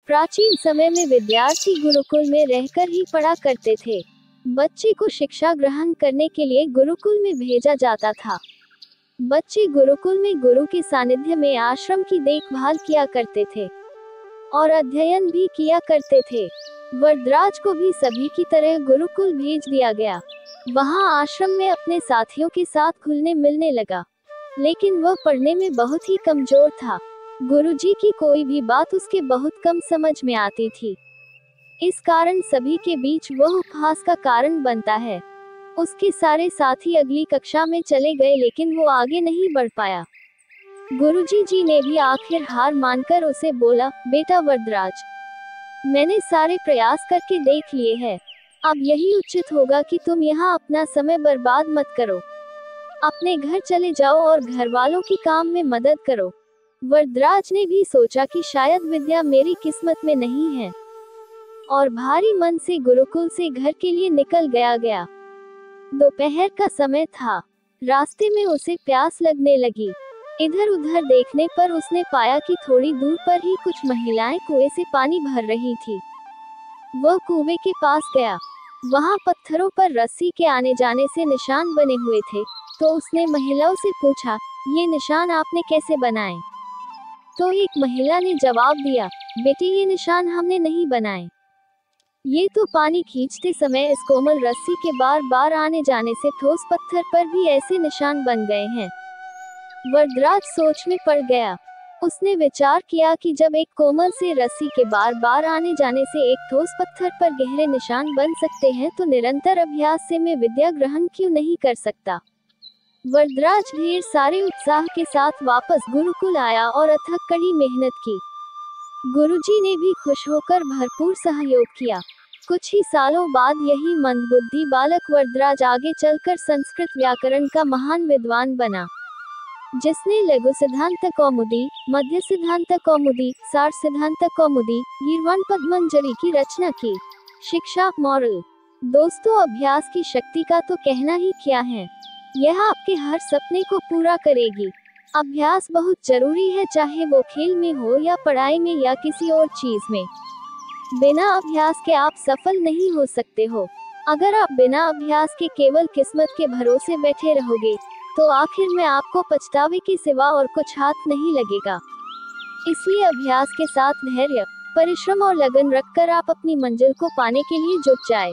प्राचीन समय में विद्यार्थी गुरुकुल में रहकर ही पढ़ा करते थे। बच्चे को शिक्षा ग्रहण करने के लिए गुरुकुल में भेजा जाता था। बच्चे गुरुकुल में गुरु के सानिध्य में आश्रम की देखभाल किया करते थे और अध्ययन भी किया करते थे। वरदराज को भी सभी की तरह गुरुकुल भेज दिया गया। वहां आश्रम में अपने साथियों के साथ घुलने मिलने लगा, लेकिन वह पढ़ने में बहुत ही कमजोर था। गुरुजी की कोई भी बात उसके बहुत कम समझ में आती थी। इस कारण सभी के बीच वह उपहास का कारण बनता है। उसके सारे साथी अगली कक्षा में चले गए, लेकिन वो आगे नहीं बढ़ पाया। गुरुजी जी ने भी आखिर हार मानकर उसे बोला, बेटा वरदराज, मैंने सारे प्रयास करके देख लिए हैं। अब यही उचित होगा कि तुम यहाँ अपना समय बर्बाद मत करो। अपने घर चले जाओ और घर वालों की काम में मदद करो। वरदराज ने भी सोचा कि शायद विद्या मेरी किस्मत में नहीं है, और भारी मन से गुरुकुल से घर के लिए निकल गया। दोपहर का समय था। रास्ते में उसे प्यास लगने लगी। इधर उधर देखने पर उसने पाया कि थोड़ी दूर पर ही कुछ महिलाएं कुएं से पानी भर रही थी। वह कुएं के पास गया। वहां पत्थरों पर रस्सी के आने जाने से निशान बने हुए थे। तो उसने महिलाओं से पूछा, ये निशान आपने कैसे बनाए? तो एक महिला ने जवाब दिया, बेटे, ये निशान हमने नहीं बनाए। ये तो पानी खींचते समय इस कोमल रस्सी के बार बार आने जाने से ठोस पत्थर पर भी ऐसे निशान बन गए हैं। वरदराज सोच में पड़ गया। उसने विचार किया कि जब एक कोमल से रस्सी के बार बार आने जाने से एक ठोस पत्थर पर गहरे निशान बन सकते हैं, तो निरंतर अभ्यास से मैं विद्या ग्रहण क्यों नहीं कर सकता। वरदराज ढेर सारे उत्साह के साथ वापस गुरुकुल आया और अथक कड़ी मेहनत की। गुरुजी ने भी खुश होकर भरपूर सहयोग किया। कुछ ही सालों बाद यही मंदबुद्धि बालक वरदराज आगे चलकर संस्कृत व्याकरण का महान विद्वान बना, जिसने लघु सिद्धांत कौमुदी, मध्य सिद्धांत कौमुदी, सार सिद्धांत कौमुदी, गीर्वाण पद्मंजरी की रचना की। शिक्षा मॉरल। दोस्तों, अभ्यास की शक्ति का तो कहना ही क्या है। यह आपके हर सपने को पूरा करेगी। अभ्यास बहुत जरूरी है, चाहे वो खेल में हो या पढ़ाई में या किसी और चीज में। बिना अभ्यास के आप सफल नहीं हो सकते हो। अगर आप बिना अभ्यास के केवल किस्मत के भरोसे बैठे रहोगे, तो आखिर में आपको पछतावे के सिवा और कुछ हाथ नहीं लगेगा। इसलिए अभ्यास के साथ धैर्य, परिश्रम और लगन रखकर आप अपनी मंजिल को पाने के लिए जुट जाए।